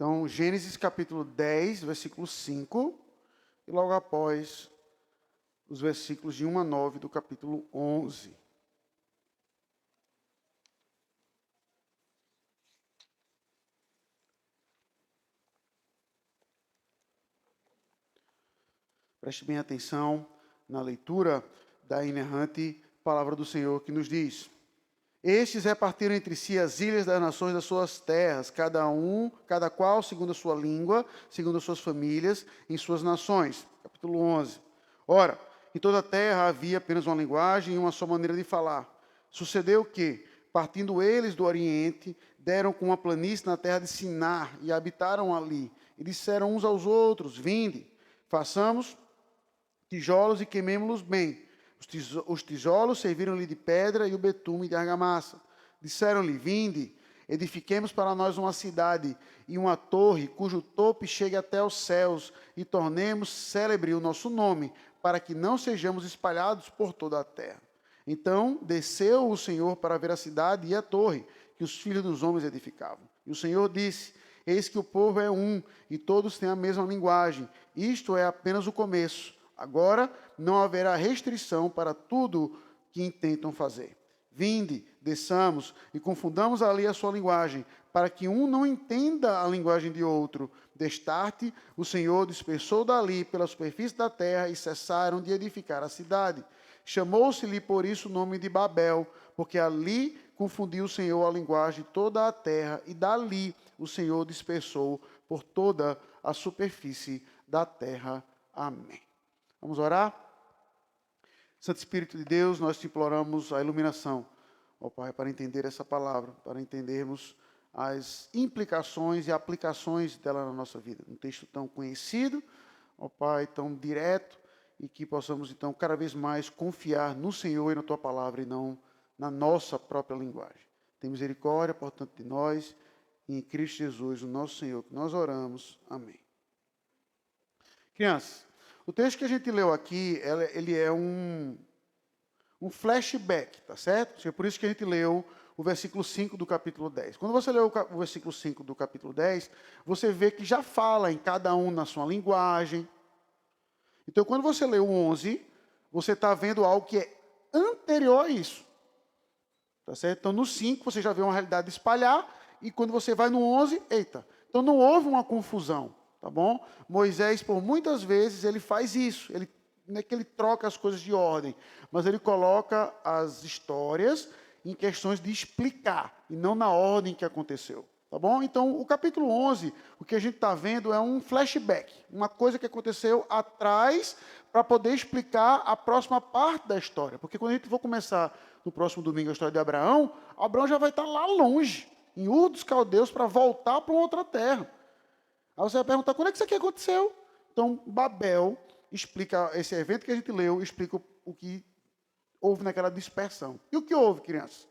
Então, Gênesis capítulo 10, versículo 5, e logo após os versículos de 1 a 9 do capítulo 11. Preste bem atenção na leitura da inerrante palavra do Senhor que nos diz: Estes repartiram entre si as ilhas das nações das suas terras, cada qual segundo a sua língua, segundo as suas famílias, em suas nações. Capítulo 11. Ora, em toda a terra havia apenas uma linguagem e uma só maneira de falar. Sucedeu que, partindo eles do Oriente, deram com uma planície na terra de Sinar e habitaram ali. E disseram uns aos outros: Vinde, façamos tijolos e queimemo-los bem. Os tijolos serviram-lhe de pedra e o betume de argamassa. Disseram-lhe: Vinde, edifiquemos para nós uma cidade e uma torre, cujo topo chegue até os céus, e tornemos célebre o nosso nome, para que não sejamos espalhados por toda a terra. Então desceu o Senhor para ver a cidade e a torre, que os filhos dos homens edificavam. E o Senhor disse: Eis que o povo é um, e todos têm a mesma linguagem. Isto é apenas o começo. Agora não haverá restrição para tudo que intentam fazer. Vinde, desçamos e confundamos ali a sua linguagem, para que um não entenda a linguagem de outro. Destarte, o Senhor dispersou dali pela superfície da terra e cessaram de edificar a cidade. Chamou-se-lhe por isso o nome de Babel, porque ali confundiu o Senhor a linguagem de toda a terra, e dali o Senhor dispersou por toda a superfície da terra. Amém. Vamos orar? Santo Espírito de Deus, nós te imploramos a iluminação, ó Pai, para entender essa palavra, para entendermos as implicações e aplicações dela na nossa vida. Um texto tão conhecido, ó Pai, tão direto, e que possamos, então, cada vez mais confiar no Senhor e na Tua palavra, e não na nossa própria linguagem. Tem misericórdia, portanto, de nós, e em Cristo Jesus, o nosso Senhor, que nós oramos. Amém. Crianças, o texto que a gente leu aqui, ele é um flashback, tá certo? É por isso que a gente leu o versículo 5 do capítulo 10. Quando você lê o versículo 5 do capítulo 10, você vê que já fala em cada um na sua linguagem. Então, quando você lê o 11, você está vendo algo que é anterior a isso. Tá certo? Então, no 5, você já vê uma realidade espalhar, e quando você vai no 11, eita. Então, não houve uma confusão. Tá bom? Moisés, por muitas vezes, ele faz isso. Não é que ele troca as coisas de ordem, mas ele coloca as histórias em questões de explicar, e não na ordem que aconteceu. Tá bom? Então, o capítulo 11, o que a gente está vendo é um flashback, uma coisa que aconteceu atrás, para poder explicar a próxima parte da história. Porque quando a gente for começar no próximo domingo a história de Abraão, Abraão já vai estar lá longe, em Ur dos Caldeus, para voltar para uma outra terra. Aí você vai perguntar, quando é que isso aqui aconteceu? Então, Babel explica, esse evento que a gente leu, explica o que houve naquela dispersão. E o que houve, crianças?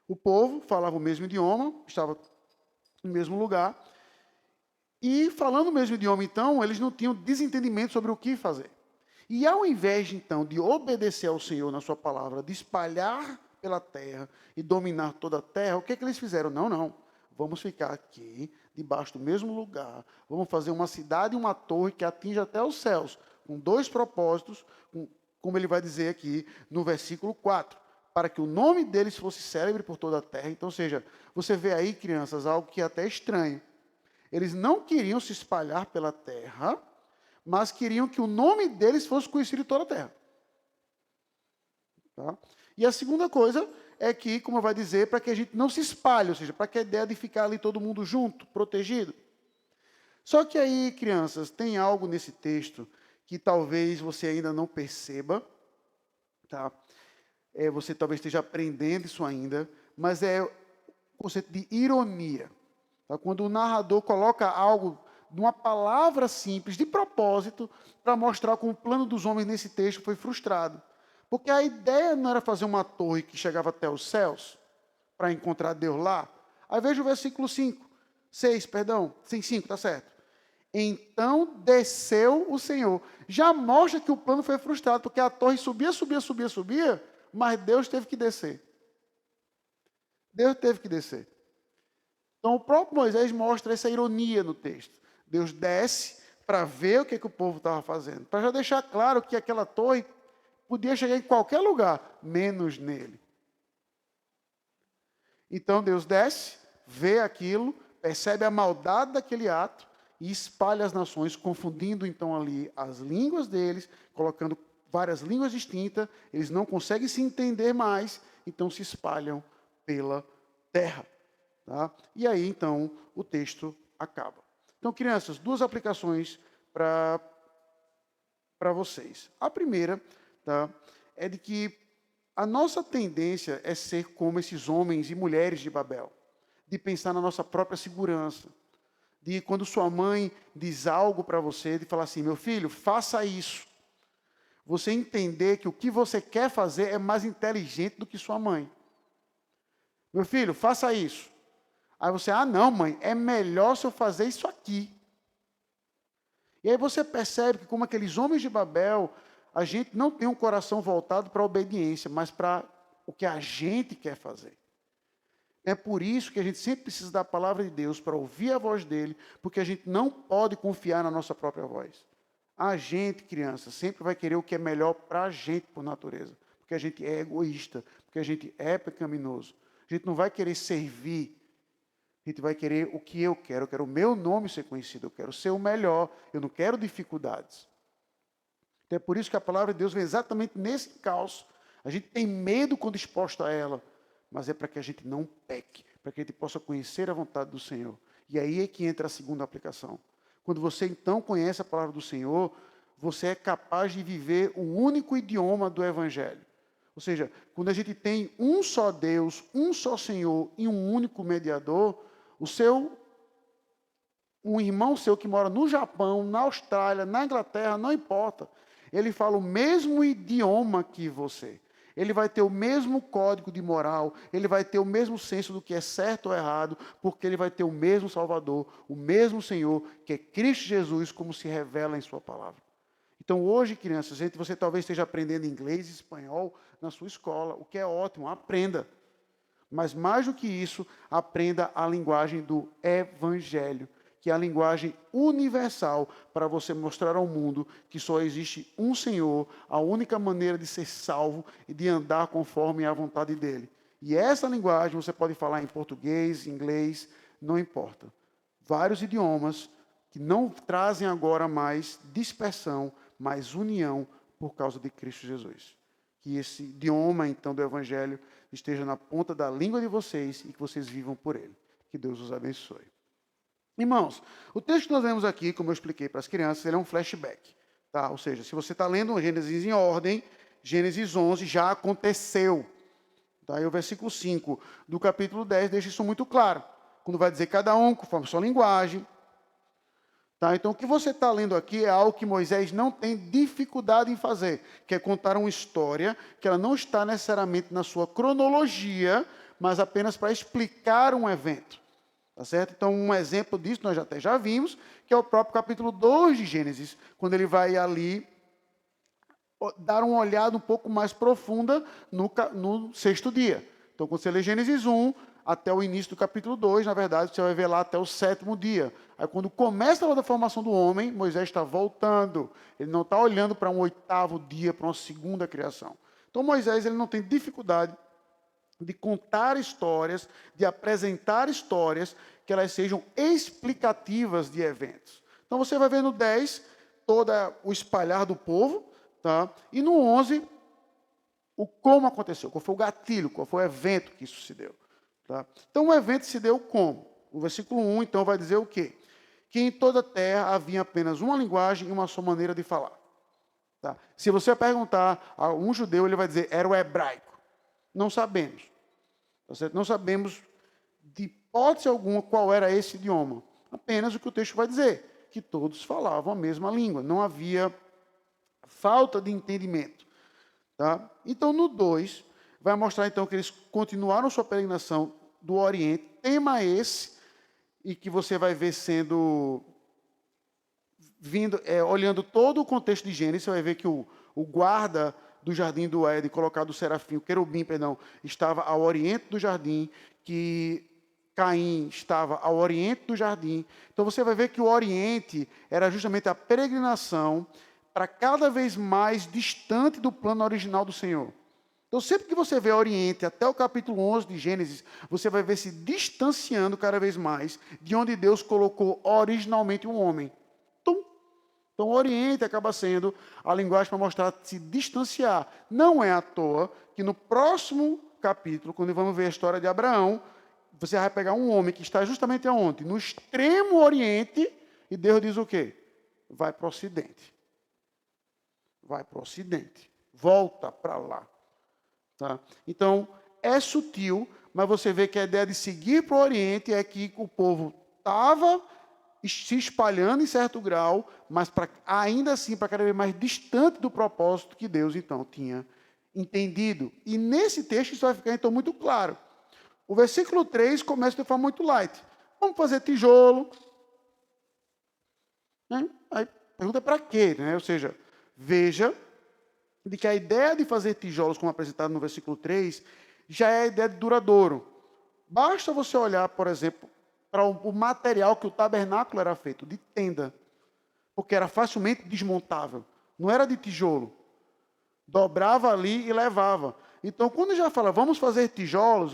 O povo falava o mesmo idioma, estava no mesmo lugar, e falando o mesmo idioma, então, eles não tinham desentendimento sobre o que fazer. E ao invés, então, de obedecer ao Senhor na sua palavra, de espalhar pela terra e dominar toda a terra, o que eles fizeram? Não. Vamos ficar aqui, debaixo do mesmo lugar. Vamos fazer uma cidade e uma torre que atinja até os céus, com dois propósitos, como ele vai dizer aqui no versículo 4, para que o nome deles fosse célebre por toda a terra. Então, ou seja, você vê aí, crianças, algo que é até estranho. Eles não queriam se espalhar pela terra, mas queriam que o nome deles fosse conhecido em toda a terra. Tá? E a segunda coisa é que, como vai dizer, para que a gente não se espalhe, ou seja, para que a ideia de ficar ali todo mundo junto, protegido. Só que aí, crianças, tem algo nesse texto que talvez você ainda não perceba, tá? Você talvez esteja aprendendo isso ainda, mas é o conceito de ironia. Tá? Quando o narrador coloca algo numa palavra simples, de propósito, para mostrar como o plano dos homens nesse texto foi frustrado. Porque a ideia não era fazer uma torre que chegava até os céus, para encontrar Deus lá. Aí veja o versículo 5. 6, perdão. Sim, 5, está certo. Então desceu o Senhor. Já mostra que o plano foi frustrado, porque a torre subia, mas Deus teve que descer. Deus teve que descer. Então, o próprio Moisés mostra essa ironia no texto. Deus desce para ver o que o povo estava fazendo, para já deixar claro que aquela torre podia chegar em qualquer lugar, menos nele. Então, Deus desce, vê aquilo, percebe a maldade daquele ato e espalha as nações, confundindo então ali as línguas deles, colocando várias línguas distintas, eles não conseguem se entender mais, então se espalham pela terra. Tá? E aí, então, o texto acaba. Então, crianças, duas aplicações para vocês. A primeira, tá, é de que a nossa tendência é ser como esses homens e mulheres de Babel, de pensar na nossa própria segurança, de quando sua mãe diz algo para você, de falar assim, meu filho, faça isso. Você entender que o que você quer fazer é mais inteligente do que sua mãe. Meu filho, faça isso. Aí você, não, mãe, é melhor se eu fazer isso aqui. E aí você percebe que, como aqueles homens de Babel, a gente não tem um coração voltado para a obediência, mas para o que a gente quer fazer. É por isso que a gente sempre precisa da palavra de Deus, para ouvir a voz dele, porque a gente não pode confiar na nossa própria voz. A gente, criança, sempre vai querer o que é melhor para a gente, por natureza. Porque a gente é egoísta, porque a gente é pecaminoso. A gente não vai querer servir. A gente vai querer o que eu quero o meu nome ser conhecido, eu quero ser o melhor, eu não quero dificuldades. Então é por isso que a palavra de Deus vem exatamente nesse caos. A gente tem medo quando exposto a ela, mas é para que a gente não peque, para que a gente possa conhecer a vontade do Senhor. E aí é que entra a segunda aplicação. Quando você então conhece a palavra do Senhor, você é capaz de viver o único idioma do Evangelho. Ou seja, quando a gente tem um só Deus, um só Senhor e um único mediador, um irmão seu que mora no Japão, na Austrália, na Inglaterra, não importa. Ele fala o mesmo idioma que você. Ele vai ter o mesmo código de moral, ele vai ter o mesmo senso do que é certo ou errado, porque ele vai ter o mesmo Salvador, o mesmo Senhor, que é Cristo Jesus, como se revela em sua palavra. Então hoje, crianças, você talvez esteja aprendendo inglês e espanhol na sua escola, o que é ótimo, aprenda. Mas mais do que isso, aprenda a linguagem do Evangelho, que é a linguagem universal para você mostrar ao mundo que só existe um Senhor, a única maneira de ser salvo e de andar conforme a vontade dEle. E essa linguagem você pode falar em português, inglês, não importa. Vários idiomas que não trazem agora mais dispersão, mas união por causa de Cristo Jesus. Que esse idioma, então, do Evangelho esteja na ponta da língua de vocês e que vocês vivam por ele. Que Deus os abençoe. Irmãos, o texto que nós vemos aqui, como eu expliquei para as crianças, ele é um flashback. Tá? Ou seja, se você está lendo Gênesis em ordem, Gênesis 11 já aconteceu. Tá? E o versículo 5 do capítulo 10 deixa isso muito claro. Quando vai dizer cada um conforme sua linguagem. Tá? Então, o que você está lendo aqui é algo que Moisés não tem dificuldade em fazer, que é contar uma história que ela não está necessariamente na sua cronologia, mas apenas para explicar um evento. Tá certo? Então, um exemplo disso, nós até já vimos, que é o próprio capítulo 2 de Gênesis, quando ele vai ali dar uma olhada um pouco mais profunda no sexto dia. Então, quando você lê Gênesis 1, até o início do capítulo 2, na verdade, você vai ver lá até o sétimo dia. Aí, quando começa a formação do homem, Moisés está voltando. Ele não está olhando para um oitavo dia, para uma segunda criação. Então, Moisés ele não tem dificuldade de contar histórias, de apresentar histórias, que elas sejam explicativas de eventos. Então, você vai ver no 10, todo o espalhar do povo, tá? E no 11, o como aconteceu, qual foi o gatilho, qual foi o evento que isso se deu. Tá? Então, o evento se deu como? O versículo 1, então, vai dizer o quê? Que em toda a terra havia apenas uma linguagem e uma só maneira de falar. Tá? Se você perguntar a um judeu, ele vai dizer, era o hebraico. Não sabemos. Tá certo? Não sabemos de hipótese alguma qual era esse idioma. Apenas o que o texto vai dizer, que todos falavam a mesma língua. Não havia falta de entendimento. Tá? Então, no 2, vai mostrar então que eles continuaram sua peregrinação do Oriente, tema esse, e que você vai ver olhando todo o contexto de Gênesis, você vai ver que o guarda do jardim do Éden, colocado o serafim, o querubim, perdão, estava ao oriente do jardim, que Caim estava ao oriente do jardim. Então você vai ver que o oriente era justamente a peregrinação para cada vez mais distante do plano original do Senhor. Então sempre que você vê Oriente, até o capítulo 11 de Gênesis, você vai ver se distanciando cada vez mais de onde Deus colocou originalmente o homem. Então o Oriente acaba sendo a linguagem para mostrar se distanciar. Não é à toa que no próximo capítulo, quando vamos ver a história de Abraão, você vai pegar um homem que está justamente aonde? No extremo Oriente, e Deus diz o quê? Vai para o Ocidente. Vai para o Ocidente. Volta para lá. Tá? Então, é sutil, mas você vê que a ideia de seguir para o Oriente é que o povo estava se espalhando em certo grau, mas ainda assim para cada vez mais distante do propósito que Deus, então, tinha entendido. E nesse texto isso vai ficar, então, muito claro. O versículo 3 começa de forma muito light. Vamos fazer tijolo. Né? Aí pergunta para quê? Né? Ou seja, veja de que a ideia de fazer tijolos, como apresentado no versículo 3, já é a ideia de duradouro. Basta você olhar, por exemplo, para o material que o tabernáculo era feito, de tenda, porque era facilmente desmontável. Não era de tijolo. Dobrava ali e levava. Então, quando já fala, vamos fazer tijolos,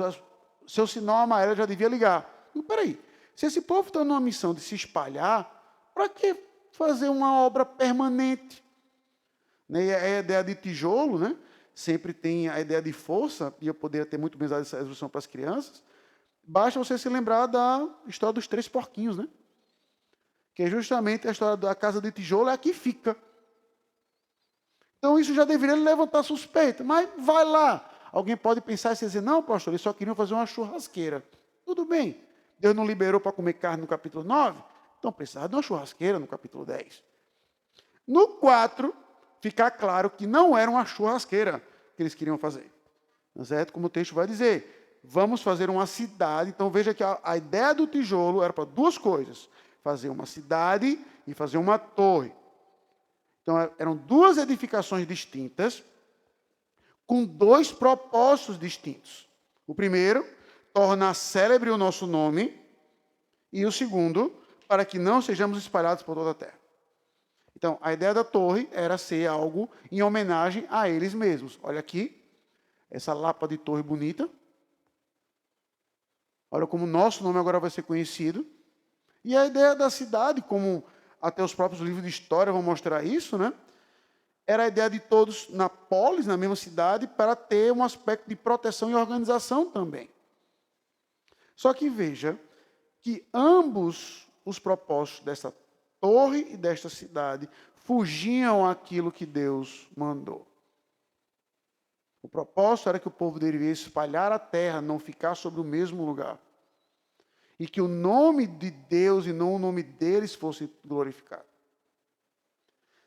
seu sinal amarelo já devia ligar. E, peraí, se esse povo está numa missão de se espalhar, para que fazer uma obra permanente? E a ideia de tijolo, né? Sempre tem a ideia de força, e eu poderia ter muito bem usado essa ilustração para as crianças. Basta você se lembrar da história dos 3 porquinhos, né? Que é justamente a história da casa de tijolo, é a que fica. Então isso já deveria levantar suspeita, mas vai lá. Alguém pode pensar e dizer, não, pastor, eles só queriam fazer uma churrasqueira. Tudo bem. Deus não liberou para comer carne no capítulo 9? Então precisava de uma churrasqueira no capítulo 10. No 4, fica claro que não era uma churrasqueira que eles queriam fazer. Certo? Como o texto vai dizer, vamos fazer uma cidade. Então veja que a ideia do tijolo era para 2 coisas. Fazer uma cidade e fazer uma torre. Então eram 2 edificações distintas, com 2 propósitos distintos. O primeiro, tornar célebre o nosso nome, e o segundo, para que não sejamos espalhados por toda a terra. Então, a ideia da torre era ser algo em homenagem a eles mesmos. Olha aqui, essa lapa de torre bonita. Olha como o nosso nome agora vai ser conhecido. E a ideia da cidade, como até os próprios livros de história vão mostrar isso, né? Era a ideia de todos na polis, na mesma cidade, para ter um aspecto de proteção e organização também. Só que veja que ambos os propósitos dessa torre e desta cidade fugiam àquilo que Deus mandou. O propósito era que o povo deveria espalhar a terra, não ficar sobre o mesmo lugar. E que o nome de Deus e não o nome deles fosse glorificado.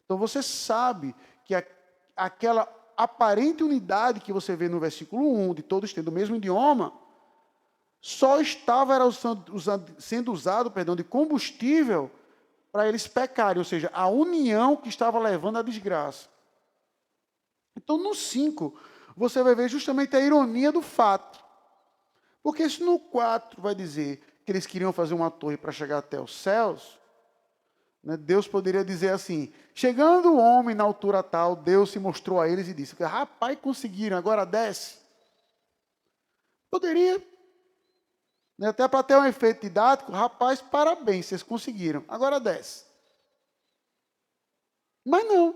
Então você sabe que aquela aparente unidade que você vê no versículo 1, de todos tendo o mesmo idioma, só estava sendo usado de combustível para eles pecarem, ou seja, a união que estava levando à desgraça. Então, no 5, você vai ver justamente a ironia do fato. Porque se no 4 vai dizer que eles queriam fazer uma torre para chegar até os céus, né, Deus poderia dizer assim, chegando o homem na altura tal, Deus se mostrou a eles e disse, rapaz, conseguiram, agora desce. Poderia. Até para ter um efeito didático, rapaz, parabéns, vocês conseguiram. Agora desce. Mas não.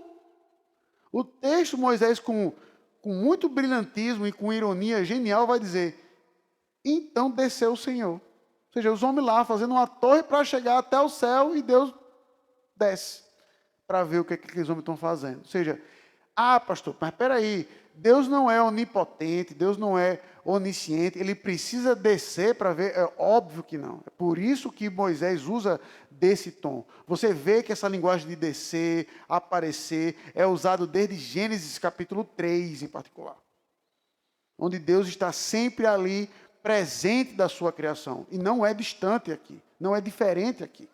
O texto, Moisés, com muito brilhantismo e com ironia genial, vai dizer, então desceu o Senhor. Ou seja, os homens lá fazendo uma torre para chegar até o céu e Deus desce para ver o que aqueles homens estão fazendo. Ou seja, pastor, mas espera aí, Deus não é onipotente, Deus não é onisciente, ele precisa descer para ver, é óbvio que não. É por isso que Moisés usa desse tom. Você vê que essa linguagem de descer, aparecer, é usado desde Gênesis capítulo 3 em particular. Onde Deus está sempre ali, presente da sua criação. E não é distante aqui, não é diferente aqui.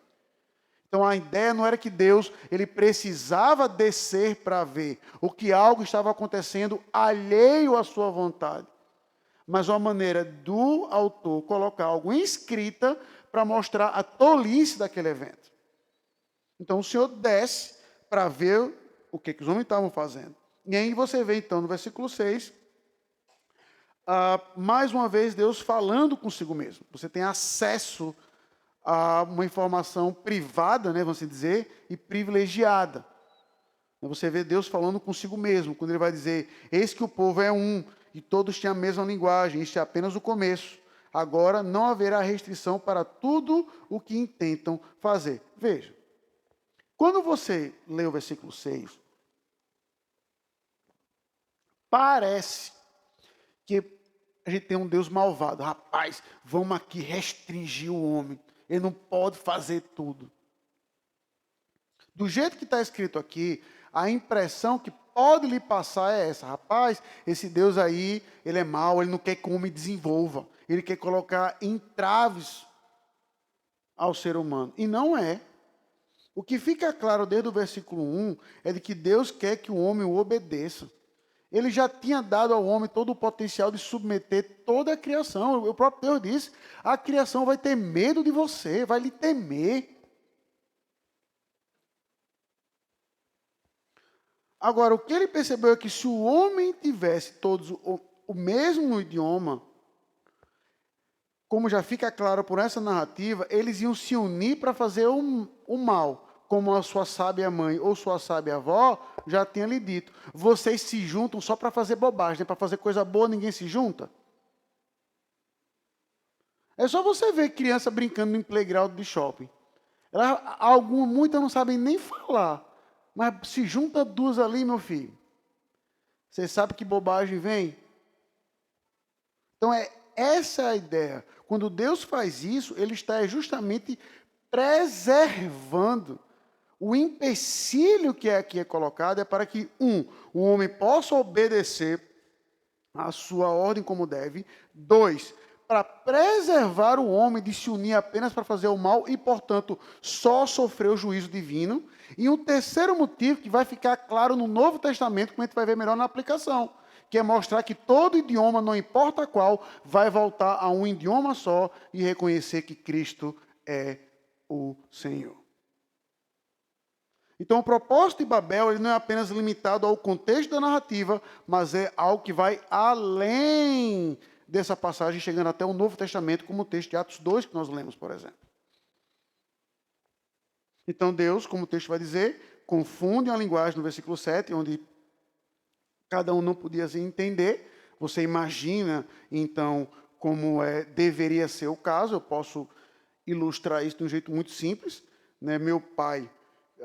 Então a ideia não era que Deus ele precisava descer para ver o que algo estava acontecendo alheio à sua vontade. mas uma maneira do autor colocar algo em escrita para mostrar a tolice daquele evento. Então o Senhor desce para ver o que os homens estavam fazendo. E aí você vê então no versículo 6, mais uma vez Deus falando consigo mesmo. Você tem acesso a uma informação privada, né, vamos assim dizer, e privilegiada. Você vê Deus falando consigo mesmo, quando ele vai dizer, eis que o povo é um, e todos têm a mesma linguagem, isso é apenas o começo. Agora não haverá restrição para tudo o que intentam fazer. Veja, quando você lê o versículo 6, parece que a gente tem um Deus malvado. Rapaz, vamos aqui restringir o homem. Ele não pode fazer tudo. Do jeito que está escrito aqui, a impressão que pode lhe passar é essa. Rapaz, esse Deus aí, ele é mau, ele não quer que o homem desenvolva. Ele quer colocar entraves ao ser humano. E não é. O que fica claro desde o versículo 1 é de que Deus quer que o homem o obedeça. Ele já tinha dado ao homem todo o potencial de submeter toda a criação. O próprio Deus disse, a criação vai ter medo de você, vai lhe temer. Agora, o que ele percebeu é que se o homem tivesse todos o mesmo idioma, como já fica claro por essa narrativa, eles iam se unir para fazer o mal. Como a sua sábia mãe ou sua sábia avó já tinha lhe dito. Vocês se juntam só para fazer bobagem, né? Para fazer coisa boa ninguém se junta. É só você ver criança brincando em playground de shopping. Muitas não sabem nem falar. Mas se junta duas ali, meu filho. Você sabe que bobagem vem? Então, essa é a ideia. Quando Deus faz isso, ele está justamente preservando. O empecilho que aqui é colocado é para que, o homem possa obedecer a sua ordem como deve. 2, para preservar o homem de se unir apenas para fazer o mal e, portanto, só sofrer o juízo divino. E um terceiro motivo que vai ficar claro no Novo Testamento, que a gente vai ver melhor na aplicação, que é mostrar que todo idioma, não importa qual, vai voltar a um idioma só e reconhecer que Cristo é o Senhor. Então, o propósito de Babel ele não é apenas limitado ao contexto da narrativa, mas é algo que vai além dessa passagem, chegando até o Novo Testamento, como o texto de Atos 2, que nós lemos, por exemplo. Então, Deus, como o texto vai dizer, confunde a linguagem no versículo 7, onde cada um não podia se entender. Você imagina, então, como deveria ser o caso. Eu posso ilustrar isso de um jeito muito simples. Né? Meu pai,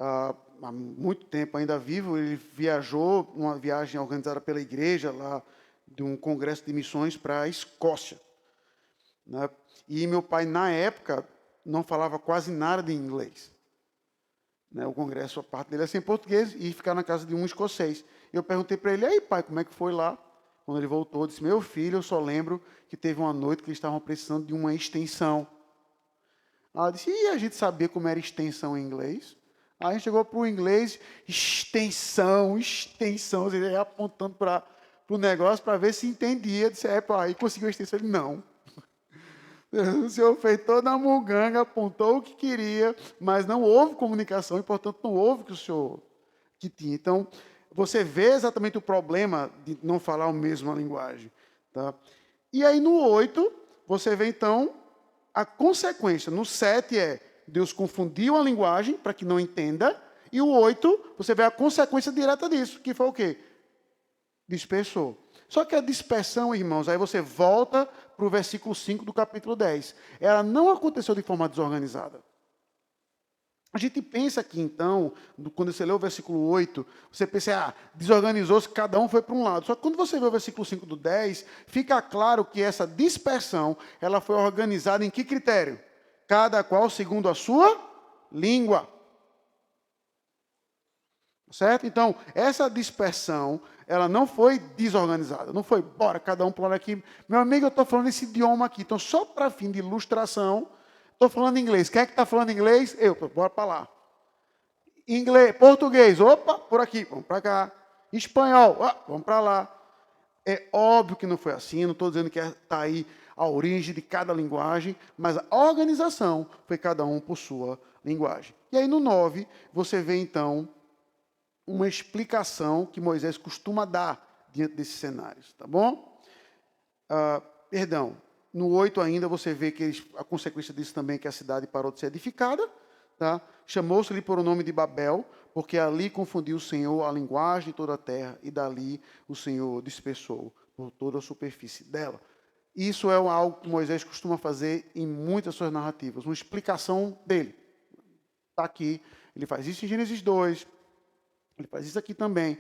há muito tempo ainda vivo, ele viajou, uma viagem organizada pela igreja, lá de um congresso de missões para a Escócia. Né? E meu pai, na época, não falava quase nada de inglês. Né? O congresso, a parte dele é sem português, e ficar na casa de um escocês. Eu perguntei para ele, aí pai, como é que foi lá? Quando ele voltou, eu disse, meu filho, eu só lembro que teve uma noite que eles estavam precisando de uma extensão. Ela disse, e a gente sabia como era extensão em inglês? Aí a gente chegou para o inglês, extensão, ele ia apontando para o negócio para ver se entendia. Eu disse, pai, conseguiu a extensão? Ele, não. O senhor fez toda a muganga, apontou o que queria, mas não houve comunicação e, portanto, não houve o que o senhor que tinha. Então, você vê exatamente o problema de não falar a mesma linguagem. Tá? E aí, no 8, você vê, então, a consequência. No 7 Deus confundiu a linguagem para que não entenda. E o 8, você vê a consequência direta disso, que foi o quê? Dispersou. Só que a dispersão, irmãos, aí você volta para o versículo 5 do capítulo 10. Ela não aconteceu de forma desorganizada. A gente pensa aqui, então, quando você lê o versículo 8, você pensa, desorganizou-se, cada um foi para um lado. Só que quando você vê o versículo 5 do 10, fica claro que essa dispersão, ela foi organizada em que critério? Cada qual segundo a sua língua. Certo? Então, essa dispersão, ela não foi desorganizada. Não foi, bora, cada um para aqui. Meu amigo, eu estou falando esse idioma aqui. Então, só para fim de ilustração, estou falando inglês. Quem é que está falando inglês? Eu, bora para lá. Inglês, português, opa, por aqui, vamos para cá. Espanhol, vamos para lá. É óbvio que não foi assim, não estou dizendo que está aí a origem de cada linguagem, mas a organização foi cada um por sua linguagem. E aí no 9, você vê então uma explicação que Moisés costuma dar diante desses cenários, tá bom? Perdão, no 8 ainda você vê que a consequência disso também é que a cidade parou de ser edificada, tá? Chamou-se-lhe por o nome de Babel, porque ali confundiu o Senhor a linguagem de toda a terra, e dali o Senhor dispersou por toda a superfície dela. Isso é algo que Moisés costuma fazer em muitas suas narrativas, uma explicação dele. Está aqui, ele faz isso em Gênesis 2, ele faz isso aqui também,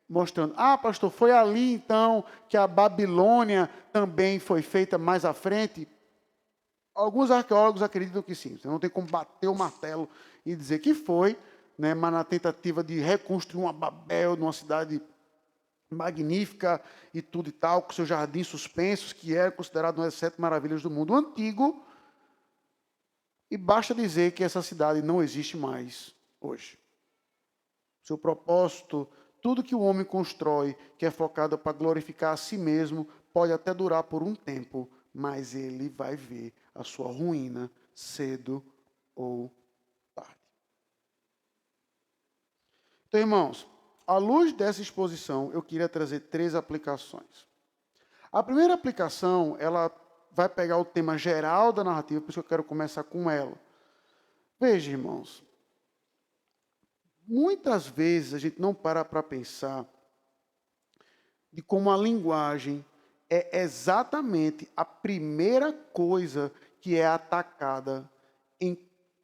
mostrando, pastor, foi ali então que a Babilônia também foi feita mais à frente? Alguns arqueólogos acreditam que sim. Você não tem como bater o martelo e dizer que foi, né, mas na tentativa de reconstruir uma Babel, numa cidade magnífica e tudo e tal, com seus jardins suspensos, que era considerado uma das 7 maravilhas do mundo antigo. E basta dizer que essa cidade não existe mais hoje. Seu propósito, tudo que o homem constrói, que é focado para glorificar a si mesmo, pode até durar por um tempo, mas ele vai ver a sua ruína cedo ou tarde. Então, irmãos, à luz dessa exposição, eu queria trazer 3 aplicações. A primeira aplicação, ela vai pegar o tema geral da narrativa, por isso eu quero começar com ela. Veja, irmãos, muitas vezes a gente não para pensar de como a linguagem é exatamente a primeira coisa que é atacada em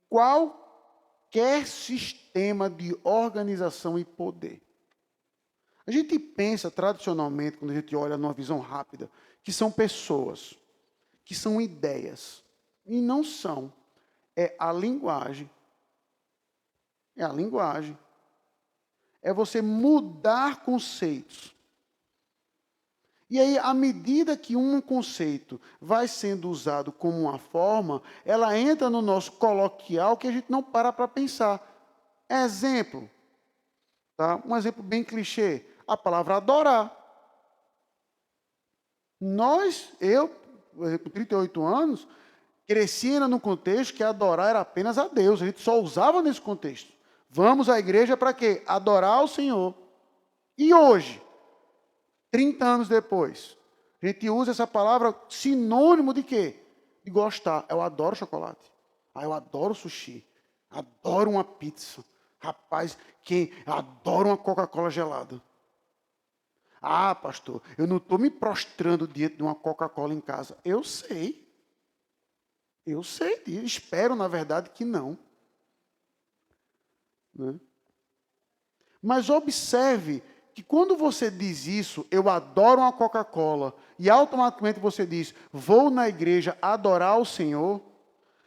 qualquer sistema de organização e poder. A gente pensa tradicionalmente, quando a gente olha numa visão rápida, que são pessoas, que são ideias. E não são. É a linguagem. É a linguagem. É você mudar conceitos. E aí, à medida que um conceito vai sendo usado como uma forma, ela entra no nosso coloquial que a gente não para pensar. Exemplo. Tá? Um exemplo bem clichê. A palavra adorar. Eu, por exemplo, com 38 anos, cresci ainda num contexto que adorar era apenas a Deus. A gente só usava nesse contexto. Vamos à igreja para quê? Adorar ao Senhor. E hoje, 30 anos depois, a gente usa essa palavra sinônimo de quê? De gostar. Eu adoro chocolate. Eu adoro sushi. Adoro uma pizza. Rapaz, quem adora uma Coca-Cola gelada. Pastor, eu não estou me prostrando diante de uma Coca-Cola em casa. Eu sei. Espero, na verdade, que não. Né? Mas observe que quando você diz isso, eu adoro uma Coca-Cola, e automaticamente você diz, vou na igreja adorar o Senhor,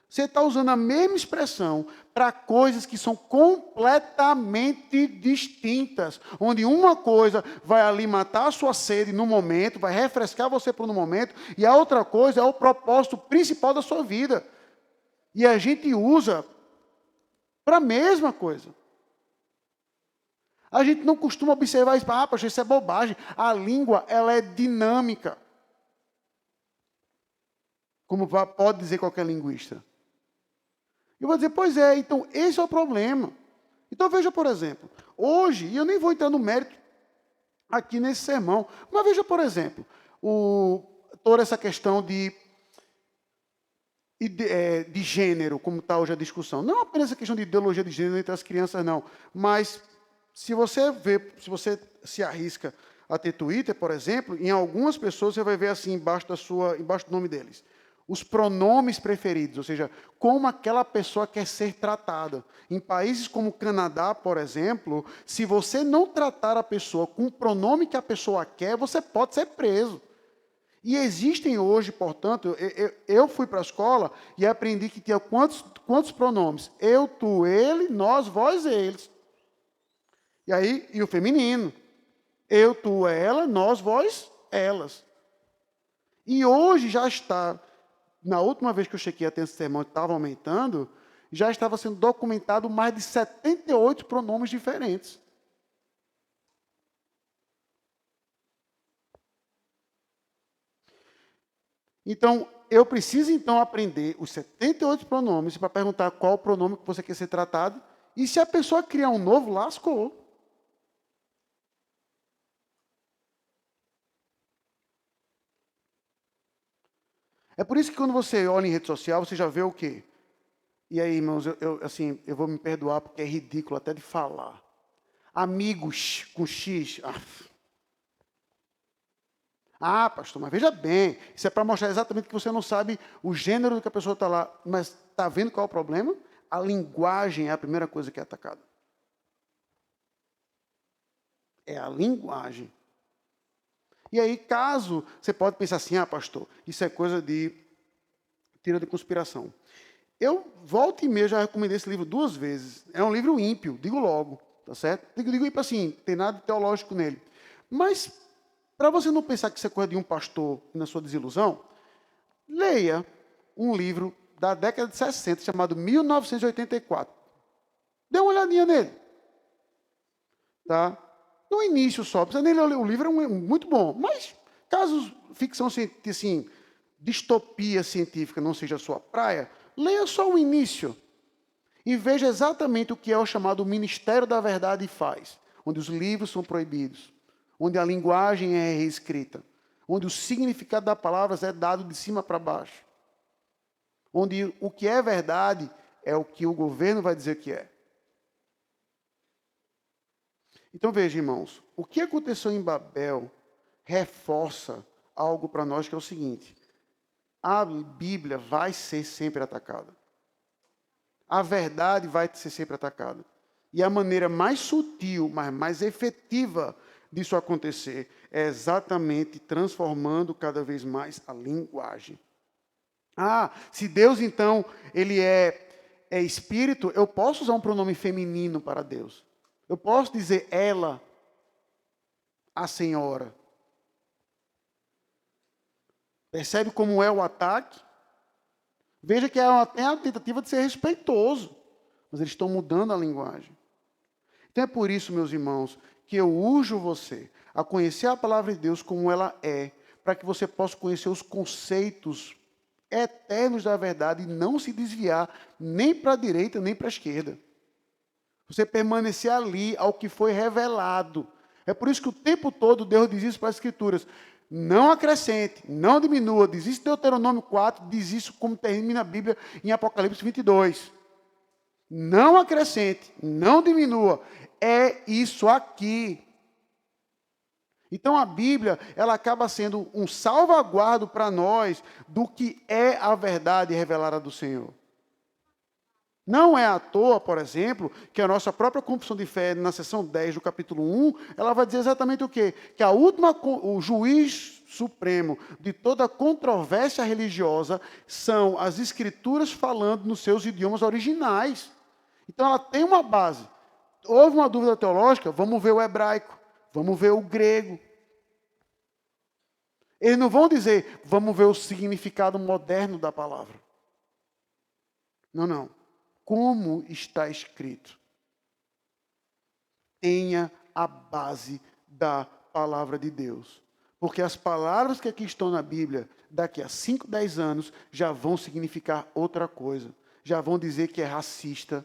você está usando a mesma expressão para coisas que são completamente distintas. Onde uma coisa vai ali matar a sua sede no momento, vai refrescar você por um momento, e a outra coisa é o propósito principal da sua vida. E a gente usa para a mesma coisa. A gente não costuma observar isso. Pastor, isso é bobagem. A língua, ela é dinâmica. Como pode dizer qualquer linguista. Eu vou dizer, pois é, então esse é o problema. Então veja, por exemplo, hoje, e eu nem vou entrar no mérito aqui nesse sermão, mas veja, por exemplo, toda essa questão de gênero, como está hoje a discussão. Não apenas a questão de ideologia de gênero entre as crianças, não. Mas se você se arrisca a ter Twitter, por exemplo, em algumas pessoas você vai ver assim embaixo do nome deles. Os pronomes preferidos, ou seja, como aquela pessoa quer ser tratada. Em países como o Canadá, por exemplo, se você não tratar a pessoa com o pronome que a pessoa quer, você pode ser preso. E existem hoje, portanto, eu fui para a escola e aprendi que tinha quantos pronomes? Eu, tu, ele, nós, vós, eles. E o feminino. Eu, tu, ela, nós, vós, elas. E hoje já está... Na última vez que eu chequei a esse sermão, estava aumentando, já estava sendo documentado mais de 78 pronomes diferentes. Então, eu preciso, então, aprender os 78 pronomes para perguntar qual o pronome que você quer ser tratado. E se a pessoa criar um novo, lascou. É por isso que quando você olha em rede social, você já vê o quê? E aí, irmãos, eu vou me perdoar porque é ridículo até de falar. Amigos com X. Ah, pastor, mas veja bem, isso é para mostrar exatamente que você não sabe o gênero do que a pessoa está lá. Mas está vendo qual é o problema? A linguagem é a primeira coisa que é atacada. É a linguagem. E aí, caso você pode pensar assim, pastor, isso é coisa de tira de conspiração. Eu, volta e meia, já recomendei esse livro 2 vezes. É um livro ímpio, digo logo, tá certo? Digo ímpio assim, tem nada de teológico nele. Mas, para você não pensar que isso é coisa de um pastor na sua desilusão, leia um livro da década de 60, chamado 1984. Dê uma olhadinha nele. Tá? No início só, precisa nem ler o livro, é muito bom. Mas, caso ficção assim, distopia científica não seja a sua praia, leia só o início e veja exatamente o que é o chamado Ministério da Verdade faz, onde os livros são proibidos, onde a linguagem é reescrita, onde o significado das palavras é dado de cima para baixo, onde o que é verdade é o que o governo vai dizer que é. Então veja, irmãos, o que aconteceu em Babel reforça algo para nós que é o seguinte: a Bíblia vai ser sempre atacada. A verdade vai ser sempre atacada. E a maneira mais sutil, mas mais efetiva disso acontecer é exatamente transformando cada vez mais a linguagem. Se Deus, então, ele é espírito, eu posso usar um pronome feminino para Deus. Eu posso dizer ela, a senhora. Percebe como é o ataque? Veja que é até a tentativa de ser respeitoso, mas eles estão mudando a linguagem. Então é por isso, meus irmãos, que eu urjo você a conhecer a palavra de Deus como ela é, para que você possa conhecer os conceitos eternos da verdade e não se desviar nem para a direita nem para a esquerda. Você permanecer ali ao que foi revelado. É por isso que o tempo todo Deus diz isso para as Escrituras. Não acrescente, não diminua. Diz isso em Deuteronômio 4, diz isso como termina a Bíblia em Apocalipse 22. Não acrescente, não diminua. É isso aqui. Então a Bíblia, ela acaba sendo um salvaguardo para nós do que é a verdade revelada do Senhor. Não é à toa, por exemplo, que a nossa própria confissão de fé, na seção 10 do capítulo 1, ela vai dizer exatamente o quê? Que o juiz supremo de toda controvérsia religiosa são as escrituras falando nos seus idiomas originais. Então ela tem uma base. Houve uma dúvida teológica? Vamos ver o hebraico, vamos ver o grego. Eles não vão dizer, vamos ver o significado moderno da palavra. Não. Como está escrito. Tenha a base da palavra de Deus. Porque as palavras que aqui estão na Bíblia, daqui a 5, 10 anos, já vão significar outra coisa. Já vão dizer que é racista,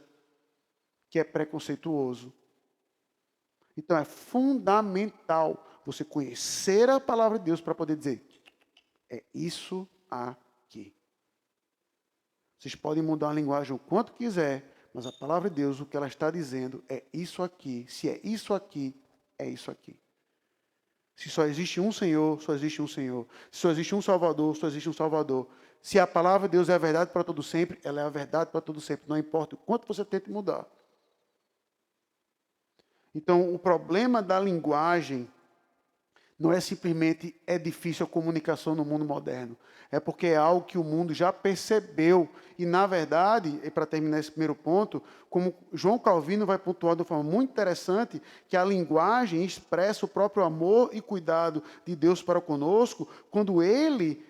que é preconceituoso. Então é fundamental você conhecer a palavra de Deus para poder dizer, é isso aqui. Vocês podem mudar a linguagem o quanto quiser, mas a palavra de Deus, o que ela está dizendo é isso aqui. Se é isso aqui, é isso aqui. Se só existe um Senhor, só existe um Senhor. Se só existe um Salvador, só existe um Salvador. Se a palavra de Deus é a verdade para todo sempre, ela é a verdade para todo sempre. Não importa o quanto você tente mudar. Então, o problema da linguagem não é simplesmente difícil a comunicação no mundo moderno. É porque é algo que o mundo já percebeu. E, na verdade, e para terminar esse primeiro ponto, como João Calvino vai pontuar de uma forma muito interessante, que a linguagem expressa o próprio amor e cuidado de Deus para conosco, quando Ele,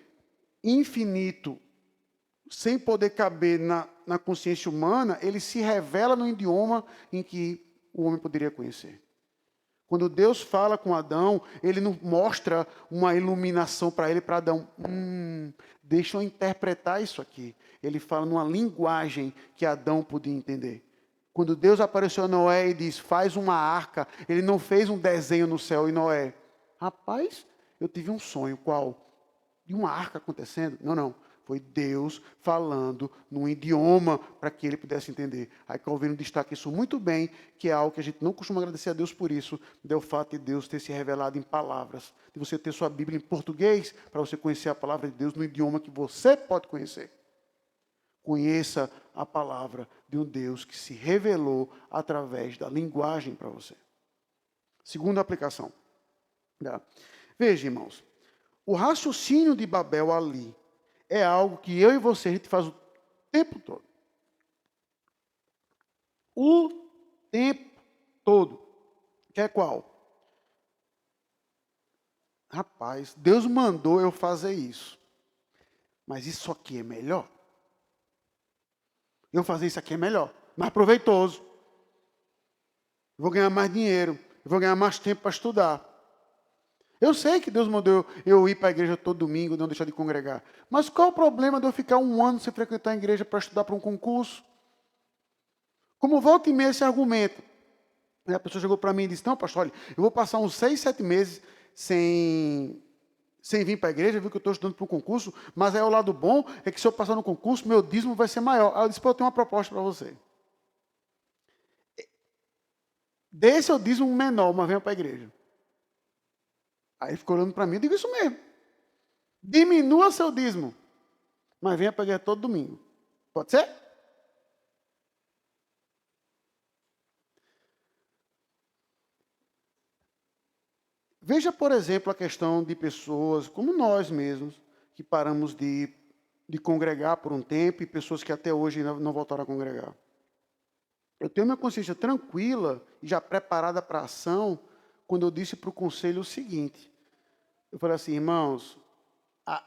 infinito, sem poder caber na consciência humana, Ele se revela no idioma em que o homem poderia conhecer. Quando Deus fala com Adão, ele não mostra uma iluminação para ele, para Adão. Deixa eu interpretar isso aqui. Ele fala numa linguagem que Adão podia entender. Quando Deus apareceu a Noé e diz, faz uma arca, ele não fez um desenho no céu e Noé. Rapaz, eu tive um sonho, qual? De uma arca acontecendo? Não. Foi Deus falando num idioma para que ele pudesse entender. Aí Calvino destaca isso muito bem, que é algo que a gente não costuma agradecer a Deus por isso, do fato de Deus ter se revelado em palavras. De você ter sua Bíblia em português, para você conhecer a palavra de Deus no idioma que você pode conhecer. Conheça a palavra de um Deus que se revelou através da linguagem para você. Segunda aplicação. Veja, irmãos, o raciocínio de Babel ali é algo que eu e você, a gente faz o tempo todo. O tempo todo. Que é qual? Rapaz, Deus mandou eu fazer isso. Mas isso aqui é melhor? Eu fazer isso aqui é melhor, mais proveitoso. Eu vou ganhar mais dinheiro. Eu vou ganhar mais tempo para estudar. Eu sei que Deus mandou eu ir para a igreja todo domingo, não deixar de congregar. Mas qual é o problema de eu ficar um ano sem frequentar a igreja para estudar para um concurso? Como volta e meia esse argumento. E a pessoa chegou para mim e disse, não, pastor, olha, eu vou passar uns 6, 7 meses sem vir para a igreja, viu que eu estou estudando para um concurso, mas aí o lado bom é que se eu passar no concurso, meu dízimo vai ser maior. Aí eu disse, pô, eu tenho uma proposta para você. Dê seu dízimo menor, mas venha para a igreja. Aí ele ficou olhando para mim e digo, isso mesmo. Diminua seu dízimo, mas venha para a igreja todo domingo. Pode ser? Veja, por exemplo, a questão de pessoas como nós mesmos, que paramos de congregar por um tempo e pessoas que até hoje não voltaram a congregar. Eu tenho minha consciência tranquila e já preparada para a ação quando eu disse para o conselho o seguinte. Eu falei assim, irmãos,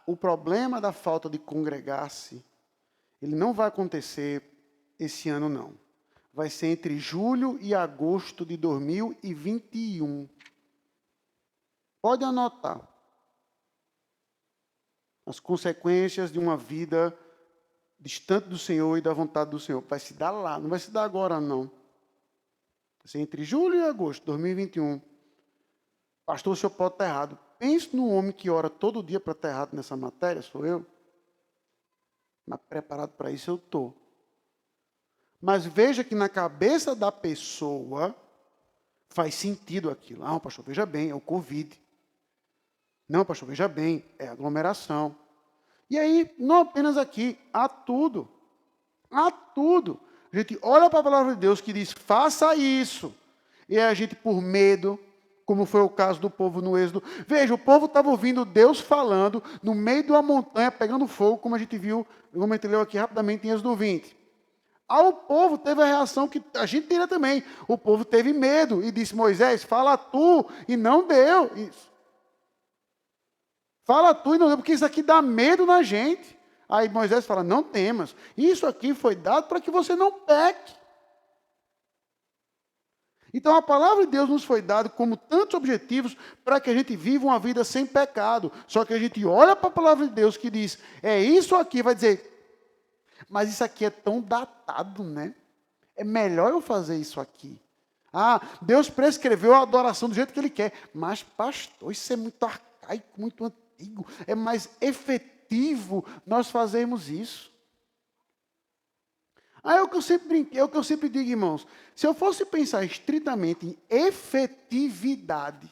o problema da falta de congregar-se, ele não vai acontecer esse ano, não. Vai ser entre julho e agosto de 2021. Pode anotar. As consequências de uma vida distante do Senhor e da vontade do Senhor. Vai se dar lá, não vai se dar agora, não. Vai ser entre julho e agosto de 2021. Pastor, o senhor pode estar errado. Pense num homem que ora todo dia para estar errado nessa matéria, sou eu. Mas preparado para isso eu estou. Mas veja que na cabeça da pessoa faz sentido aquilo. Ah, pastor, veja bem, é o Covid. Não, pastor, veja bem, é aglomeração. E aí, não apenas aqui, há tudo. Há tudo. A gente olha para a palavra de Deus que diz, faça isso. E a gente, por medo, como foi o caso do povo no Êxodo. Veja, o povo estava ouvindo Deus falando no meio de uma montanha, pegando fogo, como a gente viu, como a gente leu aqui rapidamente em Êxodo 20. Aí o povo teve a reação que a gente teria também. O povo teve medo e disse, Moisés, fala tu, e não deu. Isso. Fala tu e não deu, porque isso aqui dá medo na gente. Aí Moisés fala, não temas. Isso aqui foi dado para que você não peque. Então a palavra de Deus nos foi dada como tantos objetivos para que a gente viva uma vida sem pecado. Só que a gente olha para a palavra de Deus que diz, é isso aqui, vai dizer, mas isso aqui é tão datado, né? É melhor eu fazer isso aqui. Ah, Deus prescreveu a adoração do jeito que Ele quer. Mas, pastor, isso é muito arcaico, muito antigo. É mais efetivo nós fazermos isso. É o que eu sempre brinquei, é o que eu sempre digo, irmãos. Se eu fosse pensar estritamente em efetividade,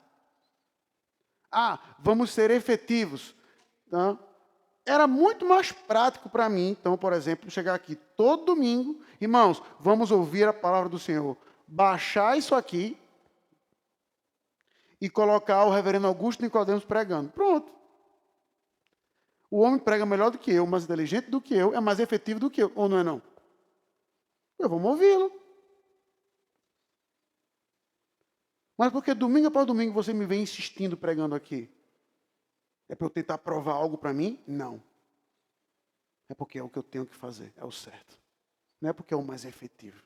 vamos ser efetivos. Tá? Era muito mais prático para mim, então, por exemplo, chegar aqui todo domingo, irmãos, vamos ouvir a palavra do Senhor. Baixar isso aqui e colocar o reverendo Augusto Nicodemos pregando. Pronto. O homem prega melhor do que eu, mais inteligente do que eu, é mais efetivo do que eu, ou não é não? Eu vou ouvi-lo. Mas porque domingo após domingo você me vem insistindo pregando aqui? É para eu tentar provar algo para mim? Não. É porque é o que eu tenho que fazer, é o certo. Não é porque é o mais efetivo.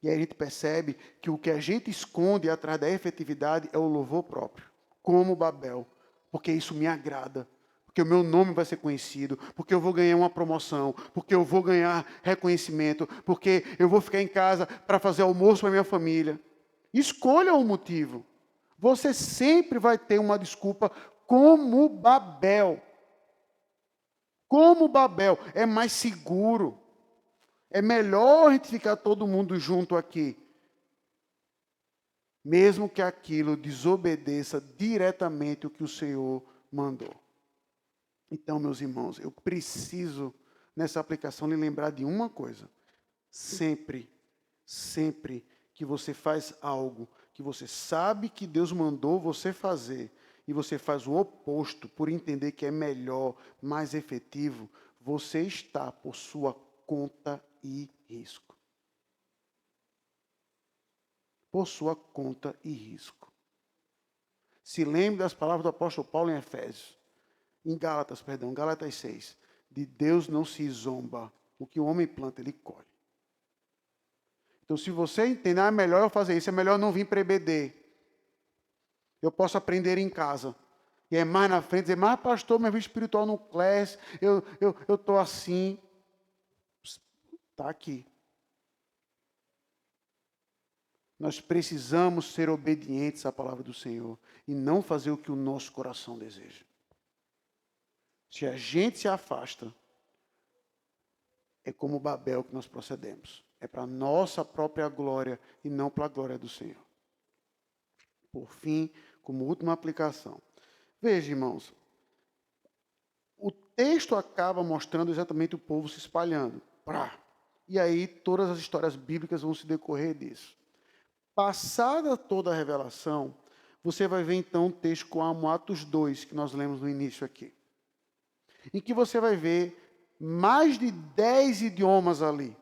E aí a gente percebe que o que a gente esconde atrás da efetividade é o louvor próprio, como Babel, porque isso me agrada, porque o meu nome vai ser conhecido, porque eu vou ganhar uma promoção, porque eu vou ganhar reconhecimento, porque eu vou ficar em casa para fazer almoço para minha família. Escolha o motivo. Você sempre vai ter uma desculpa como Babel. Como Babel é mais seguro. É melhor a gente ficar todo mundo junto aqui. Mesmo que aquilo desobedeça diretamente o que o Senhor mandou. Então, meus irmãos, eu preciso, nessa aplicação, lhe lembrar de uma coisa. Sempre que você faz algo que você sabe que Deus mandou você fazer, e você faz o oposto por entender que é melhor, mais efetivo, você está por sua conta e risco. Por sua conta e risco. Se lembre das palavras do apóstolo Paulo em Efésios. Gálatas 6. De Deus não se zomba. O que o homem planta, ele colhe. Então, se você entender, é melhor eu fazer isso, é melhor não vir para EBD. Eu posso aprender em casa. E é mais na frente, dizer, mas pastor, minha vida espiritual no class, eu estou assim. Está aqui. Nós precisamos ser obedientes à palavra do Senhor e não fazer o que o nosso coração deseja. Se a gente se afasta, é como Babel que nós procedemos. É para a nossa própria glória e não para a glória do Senhor. Por fim, como última aplicação. Veja, irmãos, o texto acaba mostrando exatamente o povo se espalhando. E aí todas as histórias bíblicas vão se decorrer disso. Passada toda a revelação, você vai ver então um texto como Atos 2, que nós lemos no início aqui. Em que você vai ver mais de 10 idiomas ali.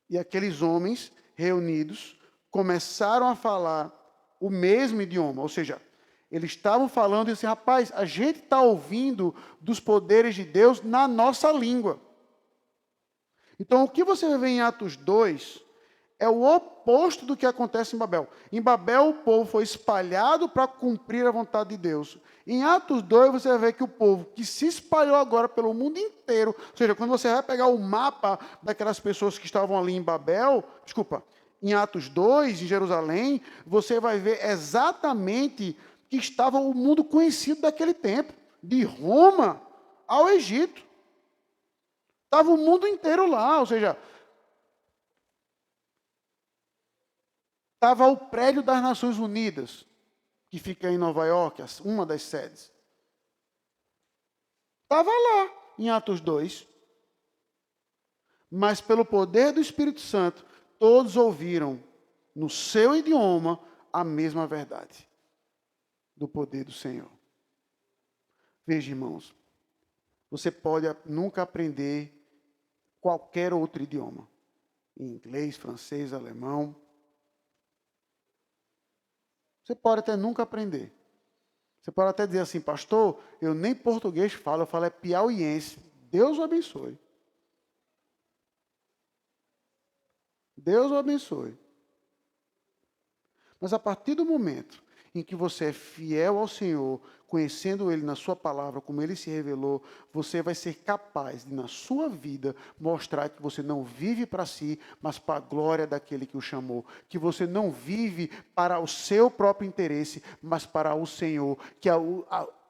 E aqueles homens reunidos começaram a falar o mesmo idioma, ou seja, eles estavam falando e assim, rapaz, a gente está ouvindo dos poderes de Deus na nossa língua. Então, o que você vai ver em Atos 2 é o oposto do que acontece em Babel. Em Babel, o povo foi espalhado para cumprir a vontade de Deus. Em Atos 2, você vai ver que o povo que se espalhou agora pelo mundo inteiro, ou seja, quando você vai pegar o mapa daquelas pessoas que estavam ali em Babel, em Atos 2, em Jerusalém, você vai ver exatamente que estava o mundo conhecido daquele tempo, de Roma ao Egito. Estava o mundo inteiro lá, ou seja, estava o prédio das Nações Unidas, que fica em Nova York, uma das sedes. Estava lá, em Atos 2. Mas pelo poder do Espírito Santo, todos ouviram, no seu idioma, a mesma verdade do poder do Senhor. Veja, irmãos, você pode nunca aprender qualquer outro idioma. Inglês, francês, alemão. Você pode até nunca aprender. Você pode até dizer assim, pastor, eu nem português falo, eu falo é piauiense. Deus o abençoe. Deus o abençoe. Mas a partir do momento em que você é fiel ao Senhor, conhecendo Ele na sua palavra, como Ele se revelou, você vai ser capaz de, na sua vida, mostrar que você não vive para si, mas para a glória daquele que o chamou. Que você não vive para o seu próprio interesse, mas para o Senhor. Que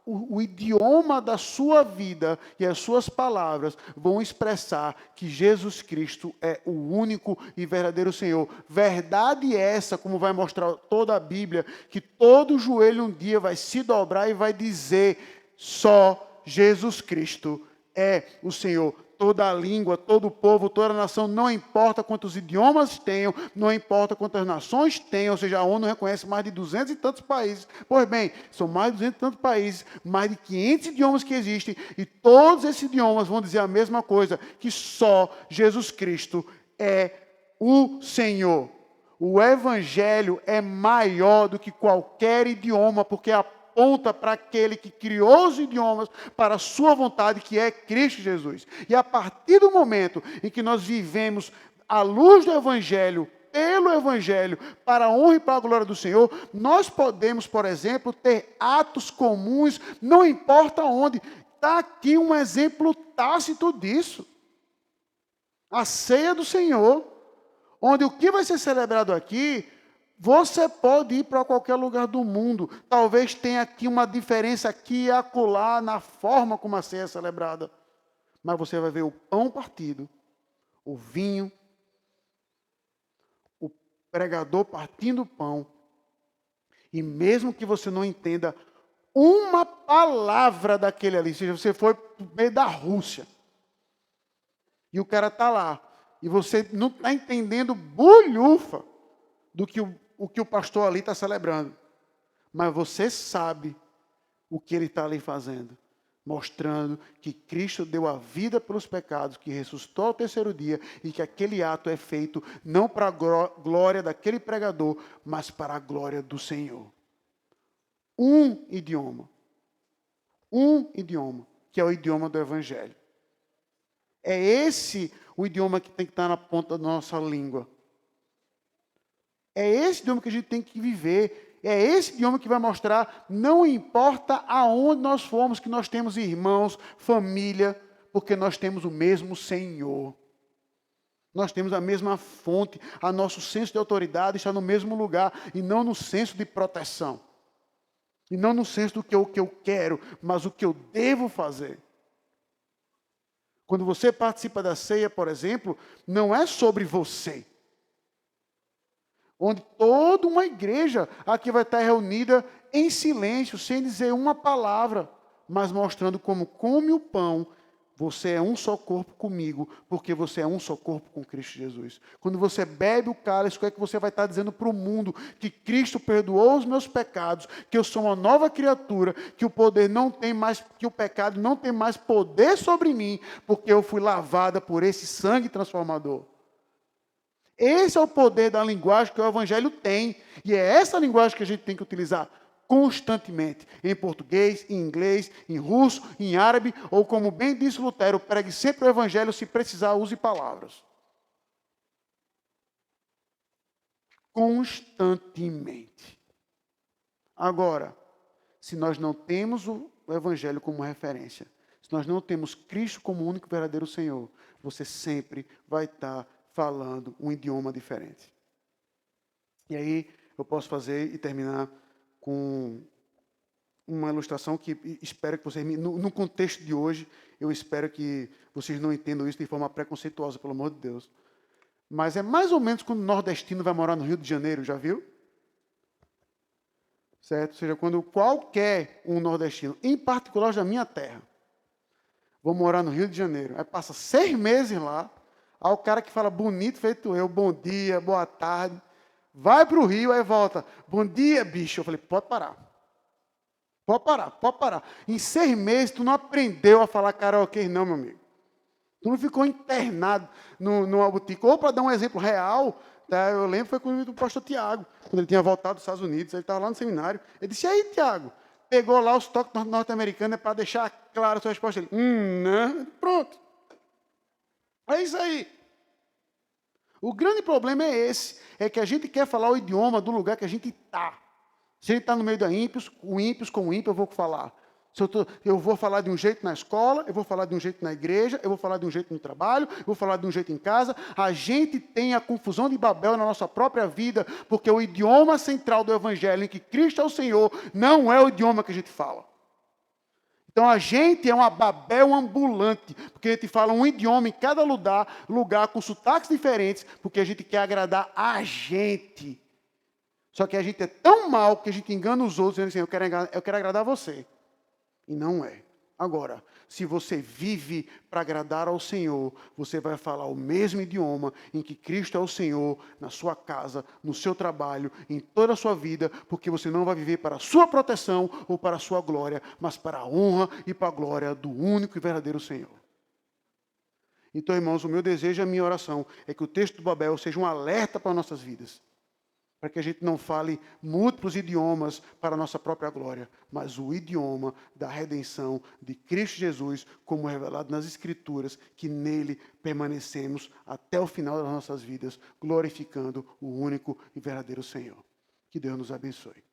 o idioma da sua vida e as suas palavras vão expressar que Jesus Cristo é o único e verdadeiro Senhor. Verdade essa, como vai mostrar toda a Bíblia, que todo joelho um dia vai se dobrar e vai dizer, só Jesus Cristo é o Senhor. Toda a língua, todo o povo, toda a nação, não importa quantos idiomas tenham, não importa quantas nações tenham, ou seja, a ONU reconhece mais de 200 e tantos países. Pois bem, são mais de 200 e tantos países, mais de 500 idiomas que existem, e todos esses idiomas vão dizer a mesma coisa, que só Jesus Cristo é o Senhor. O Evangelho é maior do que qualquer idioma, porque aponta para aquele que criou os idiomas para a sua vontade, que é Cristo Jesus. E a partir do momento em que nós vivemos à luz do Evangelho, pelo Evangelho, para a honra e para a glória do Senhor, nós podemos, por exemplo, ter atos comuns, não importa onde. Está aqui um exemplo tácito disso. A ceia do Senhor, onde o que vai ser celebrado aqui, você pode ir para qualquer lugar do mundo. Talvez tenha aqui uma diferença aqui e acolá na forma como a ceia é celebrada. Mas você vai ver o pão partido, o vinho, o pregador partindo o pão. E mesmo que você não entenda uma palavra daquele ali, seja, você foi para o meio da Rússia, e o cara está lá, e você não está entendendo bulhufa do que o que o pastor ali está celebrando. Mas você sabe o que ele está ali fazendo. Mostrando que Cristo deu a vida pelos pecados, que ressuscitou ao terceiro dia, e que aquele ato é feito não para a glória daquele pregador, mas para a glória do Senhor. Um idioma, que é o idioma do Evangelho. É esse o idioma que tem que estar na ponta da nossa língua. É esse idioma que a gente tem que viver. É esse idioma que vai mostrar, não importa aonde nós formos, que nós temos irmãos, família, porque nós temos o mesmo Senhor. Nós temos a mesma fonte, a nosso senso de autoridade está no mesmo lugar, e não no senso de proteção. E não no senso do que eu quero, mas o que eu devo fazer. Quando você participa da ceia, por exemplo, não é sobre você. Onde toda uma igreja aqui vai estar reunida em silêncio, sem dizer uma palavra, mas mostrando como come o pão. Você é um só corpo comigo, porque você é um só corpo com Cristo Jesus. Quando você bebe o cálice, o que é que você vai estar dizendo para o mundo? Que Cristo perdoou os meus pecados, que eu sou uma nova criatura, que o poder não tem mais, que o pecado não tem mais poder sobre mim, porque eu fui lavada por esse sangue transformador. Esse é o poder da linguagem que o Evangelho tem. E é essa linguagem que a gente tem que utilizar constantemente. Em português, em inglês, em russo, em árabe, ou como bem disse Lutero, pregue sempre o Evangelho, se precisar, use palavras. Constantemente. Agora, se nós não temos o Evangelho como referência, se nós não temos Cristo como o único verdadeiro Senhor, você sempre vai estar falando um idioma diferente. E aí eu posso fazer e terminar com uma ilustração que espero que vocês, no contexto de hoje, eu espero que vocês não entendam isso de forma preconceituosa, pelo amor de Deus. Mas é mais ou menos quando o nordestino vai morar no Rio de Janeiro, já viu? Certo? Ou seja, quando qualquer um nordestino, em particular da minha terra, vou morar no Rio de Janeiro, aí passa 6 meses lá, aí o cara que fala bonito feito eu, bom dia, boa tarde, vai para o Rio, aí volta, bom dia, bicho. Eu falei, pode parar. Pode parar, pode parar. Em 6 meses, tu não aprendeu a falar karaokê, não, meu amigo. Tu não ficou internado numa boutique. Ou, para dar um exemplo real, tá, eu lembro, foi com o pastor Tiago, quando ele tinha voltado dos Estados Unidos, ele estava lá no seminário. Ele disse, e aí, Tiago? Pegou lá os toques norte-americanos para deixar clara a sua resposta. Ele, não. Pronto. É isso aí. O grande problema é esse, é que a gente quer falar o idioma do lugar que a gente está. Se a gente está no meio da ímpios, o ímpios com o ímpio eu vou falar. Se eu vou falar de um jeito na escola, eu vou falar de um jeito na igreja, eu vou falar de um jeito no trabalho, eu vou falar de um jeito em casa. A gente tem a confusão de Babel na nossa própria vida, porque o idioma central do Evangelho, em que Cristo é o Senhor, não é o idioma que a gente fala. Então a gente é uma Babel ambulante, porque a gente fala um idioma em cada lugar com sotaques diferentes, porque a gente quer agradar a gente. Só que a gente é tão mal que a gente engana os outros, dizendo assim, eu quero agradar você. E não é. Agora, se você vive para agradar ao Senhor, você vai falar o mesmo idioma em que Cristo é o Senhor, na sua casa, no seu trabalho, em toda a sua vida, porque você não vai viver para a sua proteção ou para a sua glória, mas para a honra e para a glória do único e verdadeiro Senhor. Então, irmãos, o meu desejo e a minha oração é que o texto do Babel seja um alerta para nossas vidas. para que a gente não fale múltiplos idiomas para a nossa própria glória, mas o idioma da redenção de Cristo Jesus, como revelado nas Escrituras, que nele permanecemos até o final das nossas vidas, glorificando o único e verdadeiro Senhor. Que Deus nos abençoe.